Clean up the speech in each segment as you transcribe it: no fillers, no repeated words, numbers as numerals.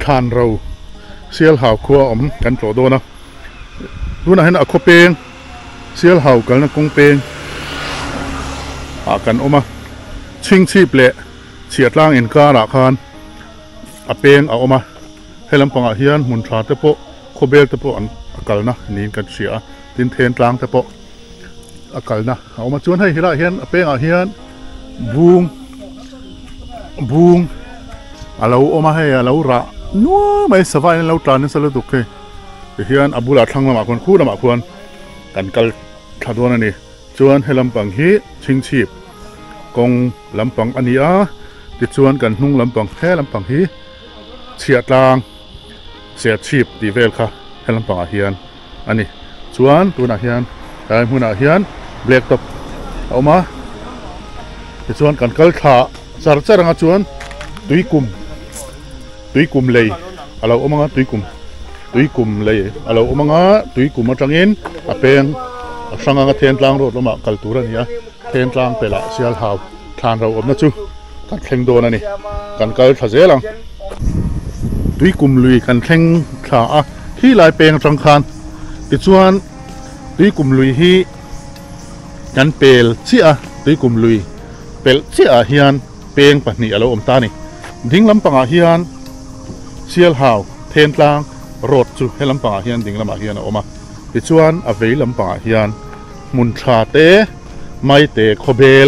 ทานเราเสียลหาวครัวกันโตโดนะดูนะเห็นอะคบเปงเสียลหาวกันนะกงเปงกันมาชิงชีพเละเฉียดล่างอินการะคานอะเปงเอามาให้ลำปังเฮียนมุนทราเตโปโคเบลเตโปอันกันนะนี่กันเสียตินเทนกลางเตโปกันนะเอามาชวนให้เฮียเฮียนอะเปงเฮียนบูงเราเอามาให้เราระนัวไม่สบายเราตรานี่สลัดตุกเฮเฮียนอับุลาทั้งละมาคนคู่ละมาคนกันกัลทัดวันนี้ชวนให้ลำปังฮีชิงชีพกงลำปังอันนี้ติดชวนกันนุ่งลำปังแค่ลำปังฮีเฉียดลางเสียชีพดีเวลค่ะให้ลำปังเฮียนอันนี้ชวนตัวนักเฮียนแต่หุ่นนักเฮียนเบรกตบเอามาติดชวนกันกัลขาสารเจริญชวนตุยกุมเลยเราเอามาตุยกุมเลยเราเอามาตุยกุมมาจังอินอาเปงสังกัดเทียนกลางรถเรามากัลตูระนี่เทียนกลางเปล่าเสียลหาวทานเราอมนะจูกันแข่งโดนนี่กันกัลทะเจลังตุยกุมลุยกันแข่งขาที่ลายเปงจังคันติดชวนตุยกุมลุยที่กันเปลเสียตุยกุมลุยเปลเสียเฮียนเปงปะนี่เราอมตานี่ดิ้งลำปังเฮียนเชียลหาวเทนกลางรถจูให้ลำปังเฮียนดิ้งลำปังเฮียนออกมาติดชวนอเวลำปังเฮียนมุนชาเตไม่เตโคเบล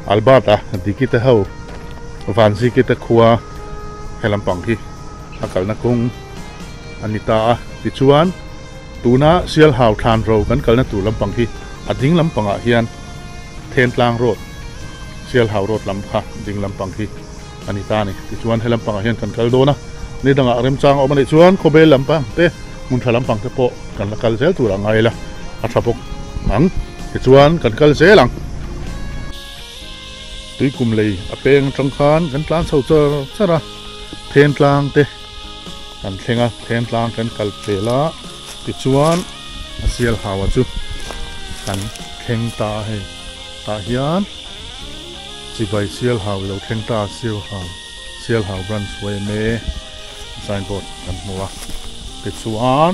อัลบาตาดิกิเตเฮาวันซิกิเตคัวให้ลำปังที่อากาศนักงอันนี้ตาติดชวนตูน่าเชียลหาวทานเรากันกันนักตูลำปังที่ดิ้งลำปังเฮียนเทนกลางรถเชียลหาวรถลำค่ะดิ้งลำปังที่อันนี้ตานี่ติชวนให้ลำปังเฮียนกันกัลโดนะนี่ดังเริ่มจางออกมาในชวนโคเบลลำปังเต้มุนทลำปังเตโปกันละกัลเซลตัวละไงล่ะอัฐพกหังติชวนกันกัลเซลังตุยกุมเลยอเปงจังคานกันกลางเสาเจอซะนะเทนกลางเต้กันเข่งเทนกลางกันกัลเปล่าติชวนเสียลหาวจูกันเข่งตาให้ตาเฮียนจีบเสียลหาวเราเข่งตาเสียลหาวบรันสวยเมย์ไซน์บอร์ดกันมัวติดสวน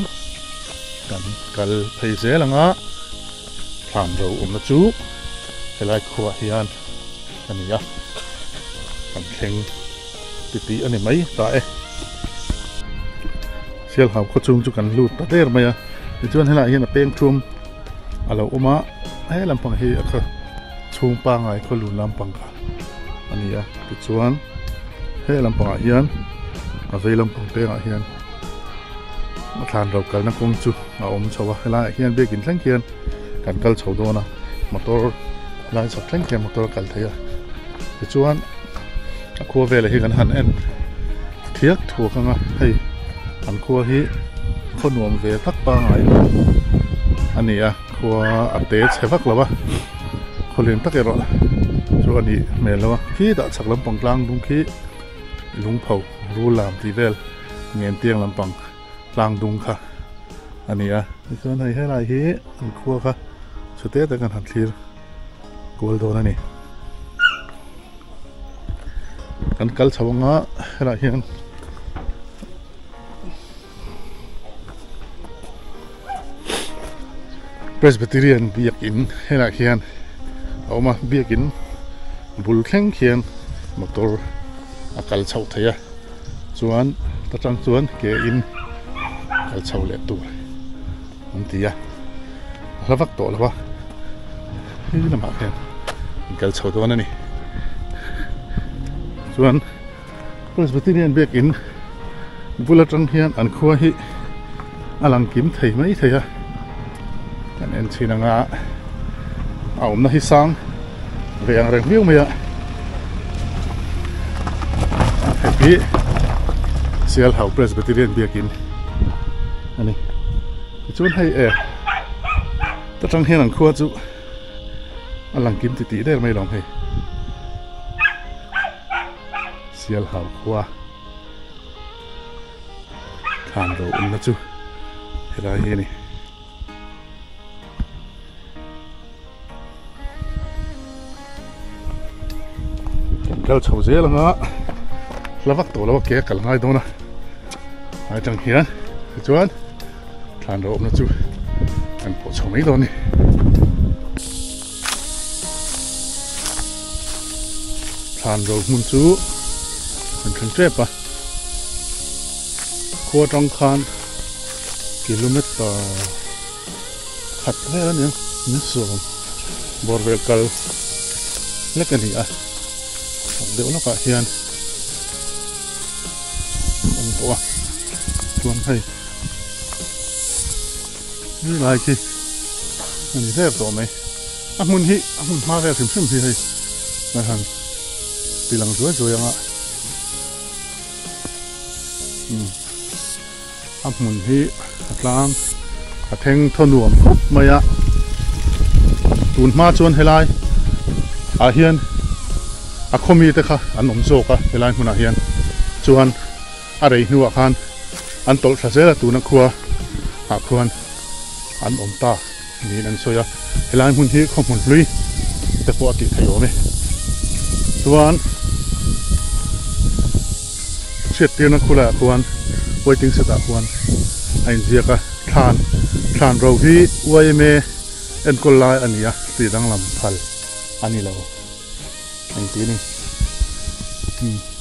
กันกัลเพย์เซลังผ่านเรานะจูเฮลัยขวาเฮียนอันนี้กันเข่งติอันนี้ไหมตาเสียลหาวเขาจุงจุกันลูดตาเดิร์ไหมติดชวนเฮลัยเฮียนเป้งทุ่มเราให้ลำปังเฮียเขาชุงปังไงเขาลุนลำปังกันอันนี้ติดชวนให้ลำปังเฮียนเอาไปลำปังเป้งเฮียนมาทานเรากันนักคงจูเอาชาวให้ละเฮียนเบกินแท่งเฮียนกันกัลชาวโดนะมาตัวลายสับแท่งเฮียนมาตัวกัลเทียติดชวนครัวเวลาที่กันหันเอ็นเทียกถั่วกันให้หันครัวที่คนหนุ่มเวทักปังไงอันนี้ครัวอัปเดตใช้ฟักหรอวะคนเลี้ยงตักเอรอส่วนนี้เมลแล้ววะขี้ตัดสักลำปังกลางลุงขี้ลุงเผารูลามทีเวลเงียนเตียงลำปังกลางดุงค่ะอันนี้ส่วนไหนให้ลายขี้อันครัวค่ะสุดเด็ดแต่กันหันทีโกลโดนั่นนี่กันกัลชาวงะให้ลายขี้Presbyterian เบียกินให้ละเขียนเอามาเบียกินบุลแข่งเขียนมาตัวอากาศเฉาเทียส่วนตะจังส่วนเกอินอากาศเฉาเล็ดตัวมันตีแล้วฟักโตแล้ววะนี่ลำบากเขียนอากาศเฉาตัวนั่นนี่ส่วน Presbyterian เบียกินบุลจังเขียนอันคัวฮิอลังกิมไทยไหมไทยกันเอ็นชีนังเอาหน้าที่สังเรียงเรียงวิวมั้ยเฮ้ยเสียลหาวเพรสบิเทเรียนเบียกินอันนี้ชวนให้ถ้าจังเฮียนหลังครัวจุหลังกินติได้ไม่ลองให้เสียลหาวครัวทานโดนนะจุเฮ้ยนี่กัลชาวเซลังแล้ววักตัวแล้วแกกัลง่ายตรงนะ ai chẳng hiền chuan than rau nó chú anh bỏ chồng mấy đôi này than rau mun chú anh chẳng chết à khua trong khan km khát thế đó nhỉ nhớ xuống bor về cal lấy cái gì à đỡ nó phải hiền ông tổ chuan hay như này thì anh đi theo tổ này anh muốn ma về phim thì hay là hàng từ lần rồi anh ạ anh muốn lang theng thôn nuông mày ạ tuần ma chuan helai hiền không mi thế cả anh ôm sô cả helai muốn hiền chuan đây nuông khan anh tol thà là tuần khua khuan anh ôm ta nhìn anh soi helai muốn không muốn luiแต่พอติดให้โยมchuanเสียดเตียนคุละควรไว้ถึงสตาควรไอ้เจียกะทานเราที่ไว้เมเอ็นกุลายอันนี้ตีดังลำพัลอันนี้เราไอ้ตีนี่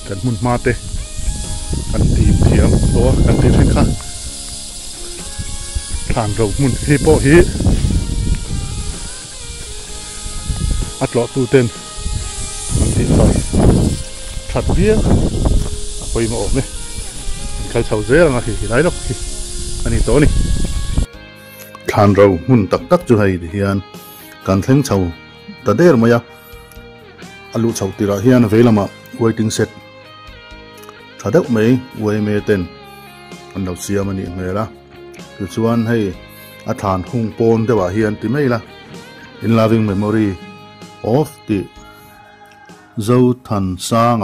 กันมุนมาเตะกันตีเทียมตัวกันตีทิ้งข้าทานเรามุนที่โปฮีอัดหล่อตูเต้นมันตีต่อยถัดเบี้ยไปมาออกเนี่ยใครเช่าเจ๊อะไรที่ไหนหรอกอันนี้ตัวนี้ทานเราหุ่นตักจู่ให้เฮียนการเลี้ยงเช่าแต่เดี๋ยวมาอย่าอาลูเช่าตีระเฮียนเวลามาไว้ถึงเสร็จถ้าเด็กไม่ไว้เมเต้นอันเราเสียมันนี่ไม่ละคือชวนให้อาทานหุ่งปนแต่ว่าเฮียนตีไม่ละ in loving memory of the dâu thần sang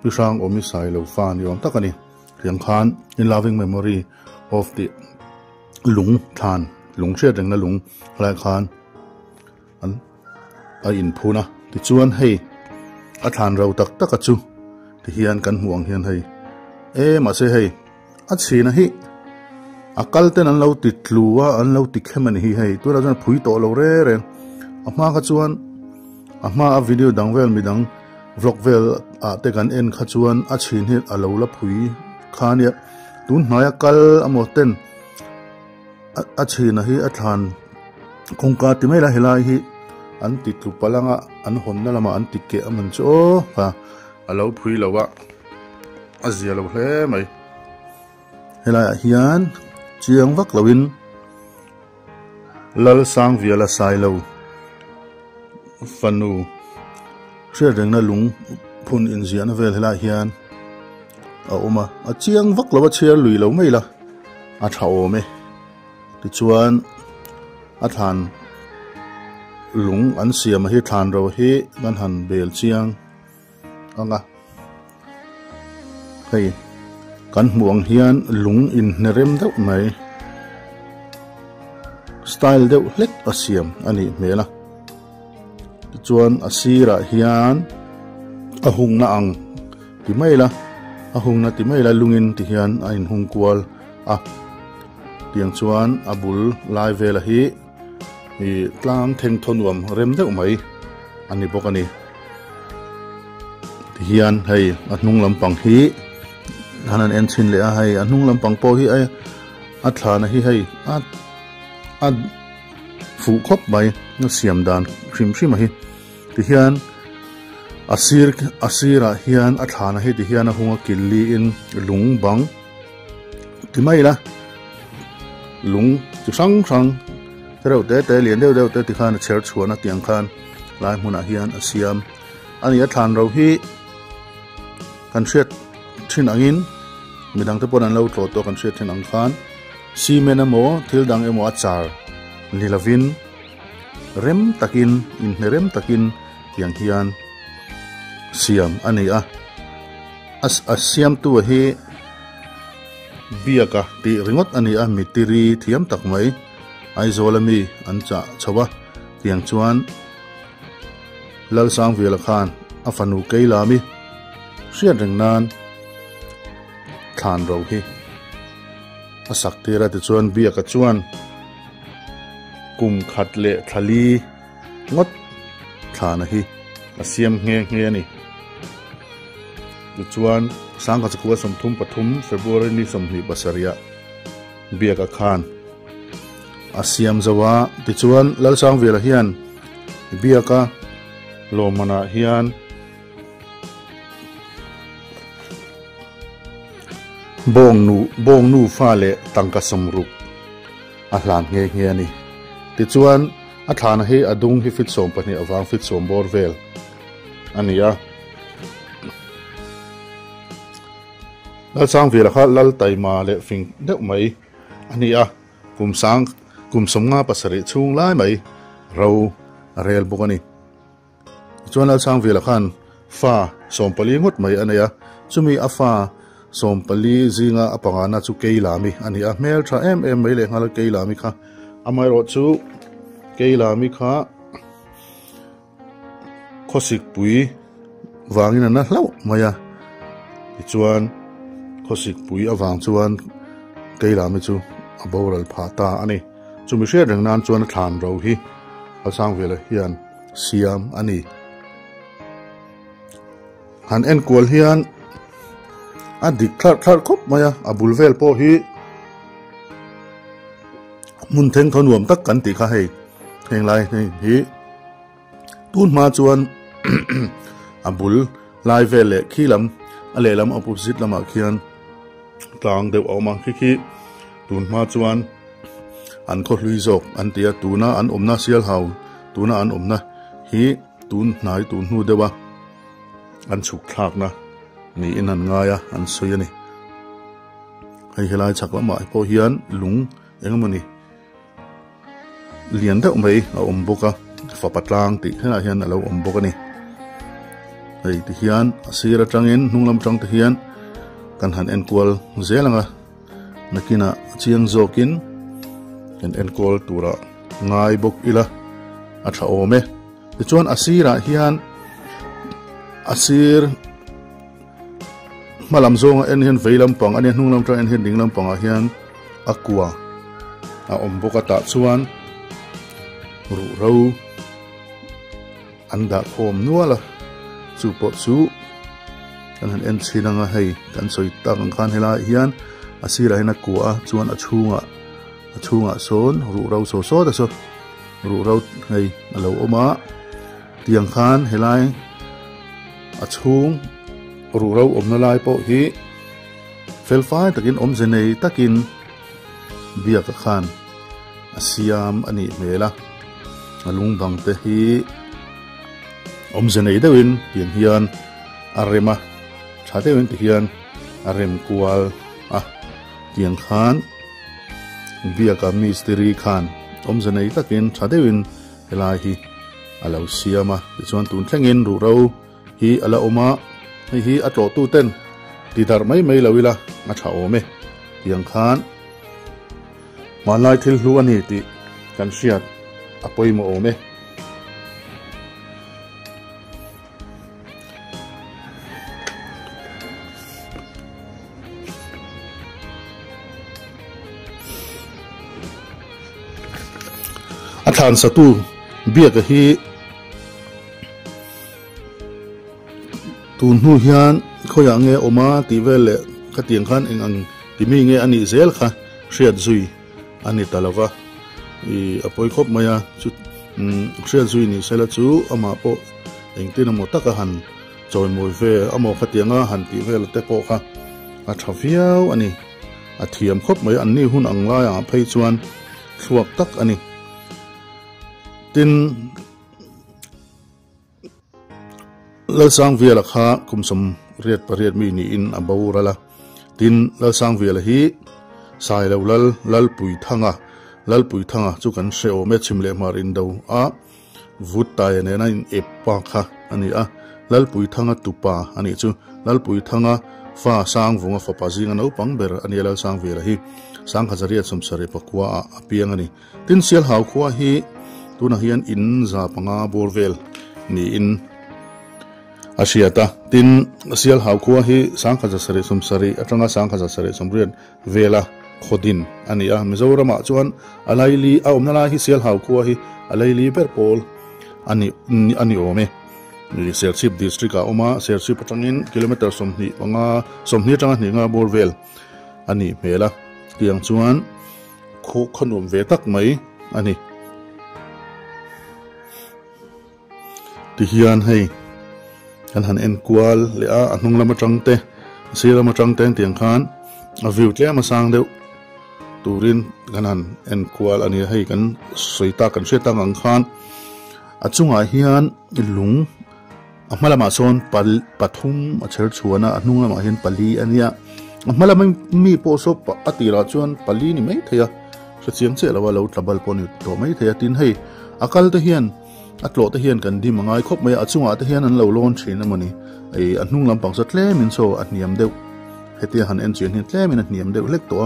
พี่ช่างอมิสัยเหล่าฟานยอมตักกันนี่เรียงคาน in loving memory of the หลงทานหลงเชื่อถึงนะหลงอะไรคานอันอินพูนะที่ชวนให้อาทานเราตักกันจูที่เฮียนกันห่วงเฮียนให้มาเสียให้อัดสีนะฮิกัลเต้นอันเราติดลัวอันเราติดเข้มมันให้ตัวเราจะผุยโตเราเร่มาขจวนมาวิดีโอดังเวลมีดังvlog vel te kan en kha chuan a chin hi alo la phui kha nia tun hnaia kal amoten a chin hi a than kongka ti mai la helai hi an ti tu palanga an hon na lama an ti ke aman cho ha alo phui lawa a zia lo hle mai helai hian chiang vak lawin lal sang viala sai lo fanuเชื่อเรื่องนั้นลุงพูนอินเสียนเวลหลายเฮียนเอามาเชียงวักเราว่าเชียร์ลุยเราไม่ละเท่าไหมที่ชวนทานลุงอันเสียมาให้ทานเราให้กันหันเบลเชียงเอาละให้กันห่วงเฮียนลุงอินเนเรมเท่าไหมสไตล์เดียวเล็กเสียมอันนี้เมล่ะจวนอาศีระเฮียนหงนาอังที่ไม่ละหงนาที่ไม่ละลุงอินที่เฮียนอินหงกวลเตียงจวนบุลลายเวลาฮีกลางเทงทนวมเร็มเท่าไหมอันนี้พวกนี้ที่เฮียนให้นุ่งลำปังฮีท่านั้นเอ็นชินเลยให้นุ่งลำปังโปฮีอัฐานฮีให้ฝูคบไปนั่งเสียมดานชิมมาฮีที่เฮียนอาศีระเฮียนอัฐานให้ที่เฮียนหงกิลลีอินหลงบังที่ไม่ละหลงจะสังแต่เราแต่เลียนเดียวแต่ที่ข้าเชิดชวนเตียงข้านลายมุนเฮียนอาเซียมอันนี้อัฐานเราฮีกันเช็ดชินอังอินมีดังที่ปนันเราตัวกันเช็ดชินอังคานซีเมนโมทิลดังเอโมอาจาร์ลีลาวินเร็มตักินอินเร็มตักินอย่างเฮียนเสียมอันนี้เสียมตัวเฮเบียกะตีริงดอันนี้มิตรีเทียมตักไหมไอโซลามีอันจะชาวะอย่างชวนลลสังเวลคานฟันูเกลามีเสียดึงนาน ทานเราฮีสักทีระติจวนเบียกจวนกุมขัดเละทะลีงดทานฮีเสียมเงี้ยนี่ติจวนสังกัดกัวสมทุมปฐุมเฟบรุยนี่สมหิบัสเรียเบียกขานเสียมจาวาติจวนลัลสังเวลเฮียนเบียกโลมานาเฮียนบงนูฟ้าเละตังกสมรุกหลานเงี้ยนี่ติจวนทานให้อดุงให้ฟิตสมปนี่อวางฟิตสมบอร์เวลอันนี้ลัลสังเวลค่ะลัลไตมาเละฟิงเด็กไหมอันนี้กุมสมงาปัสริชุงไล่ไหมเราเรียลบุกนี่จวนลัลสังเวลคันฟ้าสมปลีงดไหมอันนี้จุมีฟ้าสมปลีจิงปังอานาจุเกยลามิอันนี้เมลทราไม่เลยงั้นเกยลามิค่ะไม่รอจูเกยลามิค่ะข้อสิกปุยวางนั่นนะเล่ามาจวนข้อสิกปุยวางจวนเกยลามิจูบอรัลพาตาอันนี้จุมิเชื่อเรื่องนั้นจวนทานเราฮีเราสร้างเวลาเฮียนเสียมอันนี้หันเอ็นกวลเฮียนดิคลาร์คบมาบุลเวลโปฮีมุนเทงทนวมตักกันติข้าให้เฮงไรนี่ฮีตูนมาจวนบุลไลเวลเล่ขี้ลำอะไรลำอปุสิตลำมาเขียนกลางเดี๋ยวออกมาขี้ตูนมาจวนอันก็ลุยจกอันเตียตูน่าอันอมน่าเสียลหาวตูน่าอันอมน่าฮีตูนนายตูนหูเดวะอันฉุกทักนะนี่อินันง่ายอันสวยนี่ให้เฮลัยชักว่ามาพอเฮียนลุงเอ็งมันนี่เลียนเท่าไหร่เอาบุกฝ่าปัดลางติให้เฮียนเราบุกนี่ไอ้ที่เฮียนสีระจังเงินนุ่งลำจังที่เฮียนกันหันเอ็นกวลเจลังนักกินเชียงโจกินเอ็นกวลตัวละง่ายบุกอีละอัฐโอเมที่ชวนสีระเฮียนสีมาลำซงเอ็นเห็นไฟลำปังอันนี้นุ่งลำจังเอ็นเห็นดิ่งลำปังเฮียนกัวบุกตาชวนรู้เราอันดับโฮมนัวละสูปสูกันเห็นเอ็นซีนังให้กันสวยตากันขันเฮลาเฮียนสีไรนักกัวชวนชูงโซนรู้เราโซแต่โซรู้เราให้เราออกมาเตียงขันเฮลาชูงรู้เราอมนลายโปฮีเฟลไฟตะกินอมเจเนยตะกินเบียกขันเสียมอันนี้เมล่ะลุงบังเตฮีอมเจเนยเดวินเตียงเฮียนอาริมาชาเดวินเตียนอาริมกวลเตียงขันเบียกมิสเตอรีขันอมเจเนยตะกินชาเดวินเฮลาฮีอาลาเสียมาดิฉันตุนแข่งเงินรู้เราฮีอาลาอมาฮีอัตโตตู้เต้นตีดาร์ไม่ลาวิละมาชาโอเมยังขานมาไล่ทิลลูอันนี้ติกันเชียดอภัยโมโอเมอาจารย์สตูเบียกฮีตูนหูเฮียนเขาอย่างเงี้ยออกมาตีเวลเล่ขัดเตียงขันเองอันที่มีเงี้ยอันนี้เซลค่ะเชียดซุยอันนี้ตลกะอภัยครบมาจุดเชียดซุยนี่เซลจูอามาโปเองที่นำหมดตะกหันจอยมวยเฟอามาขัดเตียงหันตีเวลเตโปค่ะทัฟเฟียวอันนี้เทียมครบมาอันนี้หุ่นอังลายไปชวนสวกตักอันนี้ตินลัลสังเวียละค่ะคุมสมเรียดประเรียดมีนี่อินอับบูระละตินลัลสังเวียละฮีสายเลวลัลปุยทังจุกันเชโอเมชิมเลมารินดาววุฒตายเนี่ยนั่นเอปปาค่ะอันนี้ลัลปุยทังตุปาอันนี้จูลัลปุยทังฟ้าสังวงฟ้าปาจิงันเอาปังเบอร์อันนี้ลัลสังเวียละฮีสังขจริยสมสริปกัวเปียงอันนี้ตินเสียหาวกัวฮีตัวนักเรียนอินซาปังอาบอร์เวลนี่อิน Asiata tin sial hau khuwa hi sang khaja sari som sari atanga sang khaja sari som rian vela khodin ania Mizoram chuan alaili a omnala hi sial hau khuwa hi alaili berpol ani ome ni Serchip district a oma Serchip atangin kilometer somni anga somni atanga ni nga borvel ani mela tiang chuan kho khanum ve tak mai ani ti hian hei kan han en kwal le a anung lama tangte sira ma tangte tiang khan a view tle ma sang deu turin kan han en kwal ani hei kan soita kan sweta ngang khan achunga hian ilung amalama son pathum a cher chuana anung lama hian pali ania amalama mi po so atira chuan pali ni mai theya chiang che lawa lo tlabal poni to mai theya tin hei akal te hian atlo te hian kan di mangai khop mai achunga te hian an lo lon thin amani ei anung lampang sa tle min so atniam deu heti han en chen hin tle min atniam deu lek to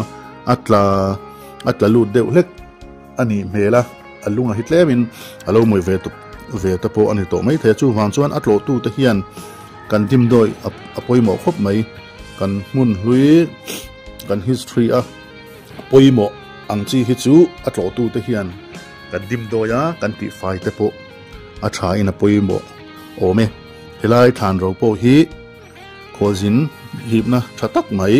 atla lu deu lek ani mela alunga hitle min alo moi ve ta po ani to mai the chu wang chuan atlo tu te hian kan dim doi apoimo khop mai kan mun hlui kan history a poimo angchi hi chu atlo tu te hian kan dim doya kan ti fai te po a tha in a poimo ome helai than ro po hi khozin hipna thatak mai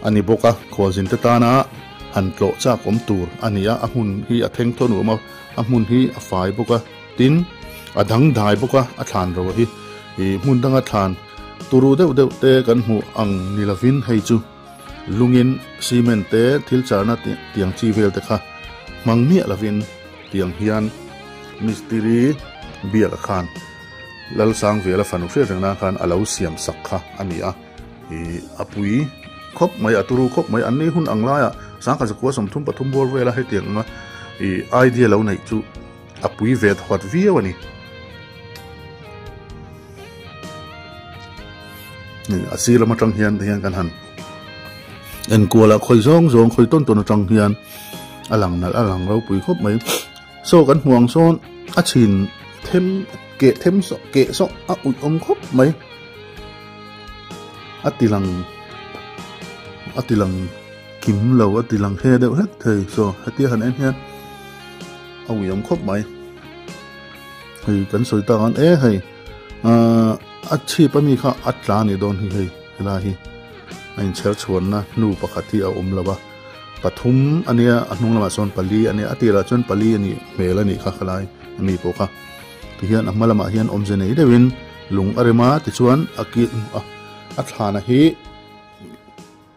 ani boka khozin te ta na han tlo cha kom tur ania a hun hi a theng thonu ma a mun hi a fai boka tin adang dai boka a than ro hi mun danga than turu deu te kan mu ang nilavin hei chu lungin cement te thil charna tiang chi vel te kha mangmi lavin tiang hian mistri bia khan lal sang vela fanu fe rangna khan alo siam sakha ania apui khop mai aturu khop mai anni hun angla ya sang ka zakwa som thum pathum bor vela he tiang ma idea lo nei chu apui vet hot viawani asila matang hian kan han en kuala khoi zong khoi ton atang hian alang lo pui khop mai so kan huang son a chin thêm so a ui khop mai atilang kim lo atilang he deuh het thei so hatia han en hian a ui khop mai hei kan soi ta an hei a chi pa mi kha atla ni don hi hei la hi ain cher chuan na nu pakhati a lawa pathum ania anung lama son pali ania atira chon pali ani mel ani kha khalai mi po kha ti hian amalama hian omjenei dewin lung arema ti chuan aki athana hi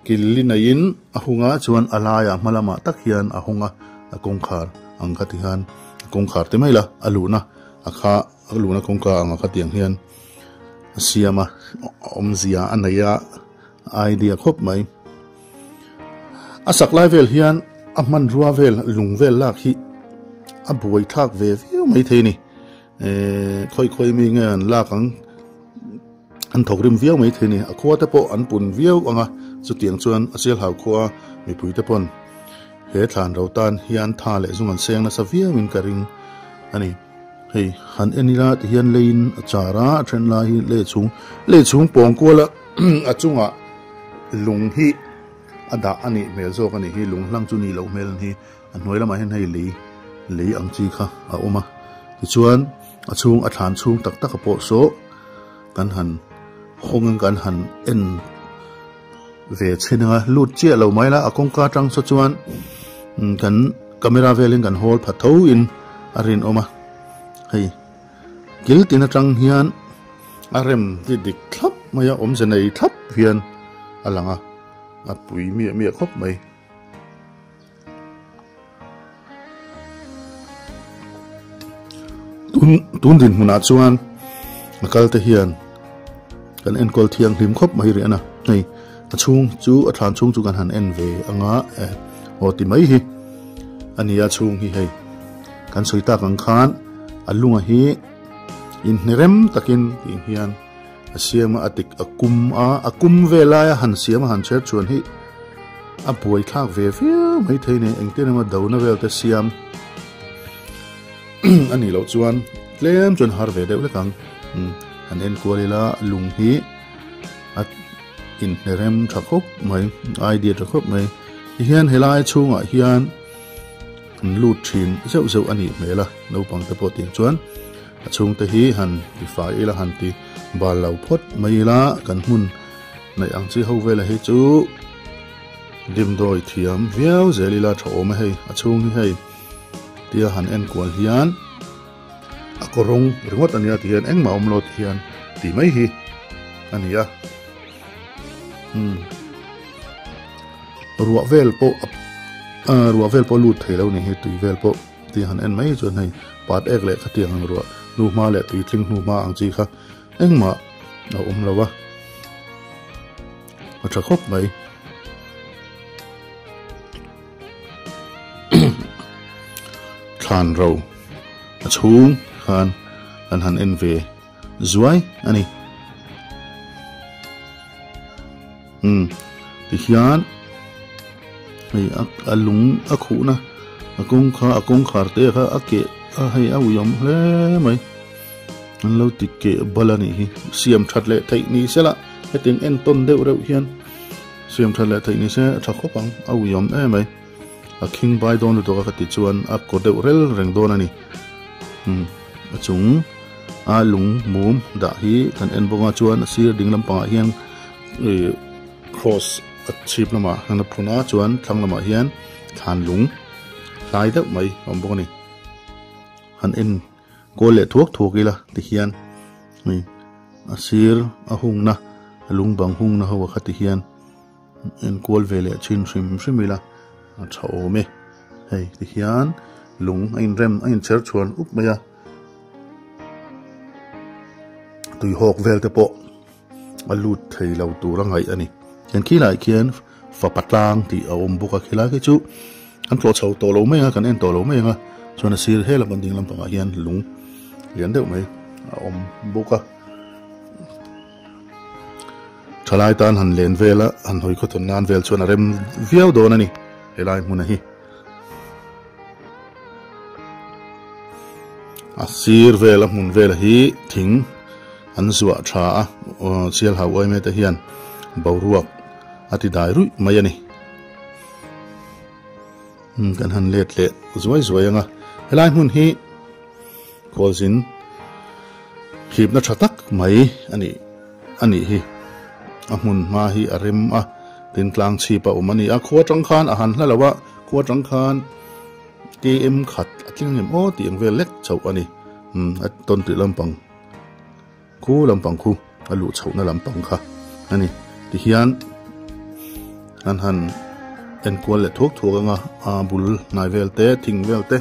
kilinain ahunga chuan alaya malama tak hian ahunga akongkhar angka ti han kongkhar te maila aluna kongka anga khatiang hian siama omzia anaya idea khop mai asak lai vel hian aman ruwa vel lungvel lak hi abuai thak ve viu mai theini khoi mi ngan lakang an thokrim viu mai theini akhwa te po an pun viu anga chu tiang chuan asial hau khwa mi pui te pon he thlan ro tan hian tha le zungan seng na sa viu min karing ani hei han enila ti hian lein achara thren la hi le chung pong kola achunga lung hi ada ani mel zo ani hi lung hlang chu ni lo mel hi an hnuai lama hen hei lei ang chi kha a oma ti chuan achung a thlan chung tak tak po so kan han hongang kan han en ve chenanga lut che lo mai la akong ka tang so chuan kan camera velin kan hol phatho in arin oma hei gil tin atang hian arem ti dik thlap maya om jenei thap hian alanga apui mi khop mai tun din huna chuan akal te hian kan en kol thiang hlim khop mai ri ana nei achung chu athan chung chu kan han en ve anga oti mai hi ania chung hi hei kan soita kang khan alunga hi in nerem takin ing hian asiama atik akum vela han siama han cher chuan hi apuai thak ve mai theine engten ma dauna vel te siam ani lo chuan tlem chuan har ve deuh lekang an en kualila lung hi at in rem thakop mai idea thakop mai hian helai chunga hian lut thin zeu zeu ani mela no pang te po ting chuan achung te hi han ti fai ila han ti bal lau phot mai la kan hun nei ang chi ho vela hi chu dim doi thiam viau zelila thawm hei achung hi hei tia han en kwal hian akorong ringot ania tian engma omlo hian ti mai hi ania ruwa vel po lut thei lo ni hi tui vel po ti han en mai chuan hei pat ek le khatiang ang ruwa nu ma le ti tling nu ma ang chi kha engma a om lawa a thakop mai khan ro a chung khan an han en ve zuai ani ti hian hei alung akhuna akong khar te kha ake a hei a uyom hle mai an lo ti ke balani hi siam that le thei ni sela heting en ton deuh reuh hian siam that le thei ni se thakopang a uyom e mai a king bai don to ka ti chuan a ko deuh rel reng don ani a chung a lung mum da hi kan en bonga chuan a sir ding lampang hian cross a chip lama hana phuna chuan thlang lama hian than lung lai deuh mai om bawk ani han en ko le thuak ila ti hian ni a sir a hung na lung bang hung na ho khati hian en kol vele chin shrimila a thau me hei ti hian lung ein rem ein cher chuan up maya tui hok vel te po a lut thei lo tur angai ani ken khi lai khian fa patlang ti a om boka khila ke chu an tlo chho to lo mai kan en to lo mai nga chuan a sir hela banding lampang a hian lung lian deuh mai a om boka thalai tan han len vela han hoi khoton nan vel chuan a rem viau don ani helai mun hi a sir vela mun vela hi thing an zuwa tha a chial hau oi me te hian boruak ati dai rui mai ani kan han let zuai anga helai mun hi kolzin khip na thatak mai ani hi a mun ma hi arem a tin tlang chi pa umani a khuwa tang khan a han hlalawa khuwa tang khan km khat atling nem o ti ang vel lek chau ani at ton ti lampang khu alu chau na lampang kha ani ti hian an han en kwal le thok anga a bul nai vel te thing vel te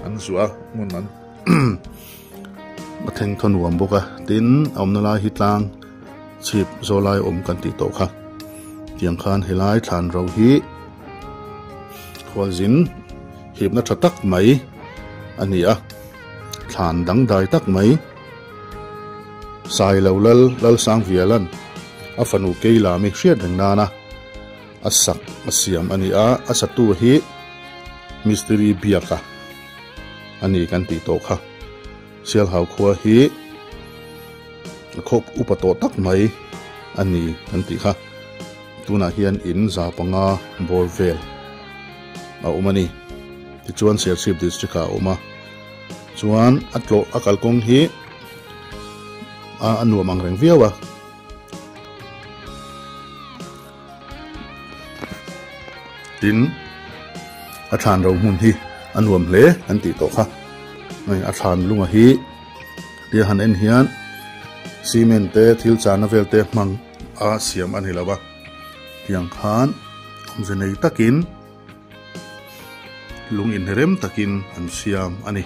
an zuwa mun an matheng thon wam boka tin omna lai hitlang chip zolai om kan ti to kha tiang khan helai than ro hi khwalzin hipna thatak mai ania than dang dai tak mai sai lo lal sang vialan a fanu keila mi hriat reng nana asak asiam ania asatu hi mystery biaka ani kan ti to kha sial hau khwa hi khop upato tak mai ani kan ti kha tuna hian in za panga borvel a umani ti chuan sership district a uma chuan atlo akal kong hi a anu mang reng viawa tin a than ro mun hi anuam hle an ti to kha mai a than lunga hi ti han en hian cement te thil chana vel te mang a siam an hilawa tiang khan omzenei takin lungin herem takin an siam ani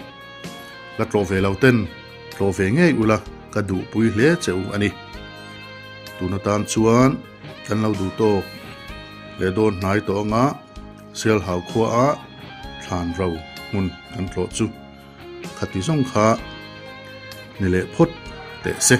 la tlo ve lauten tlo ve ngei ula ka du pui hle cheu ani tuna tan chuan kan lo du to le don nai to nga sel hau khwa a than ro mun kan tlo chu khati song kha nile phot te se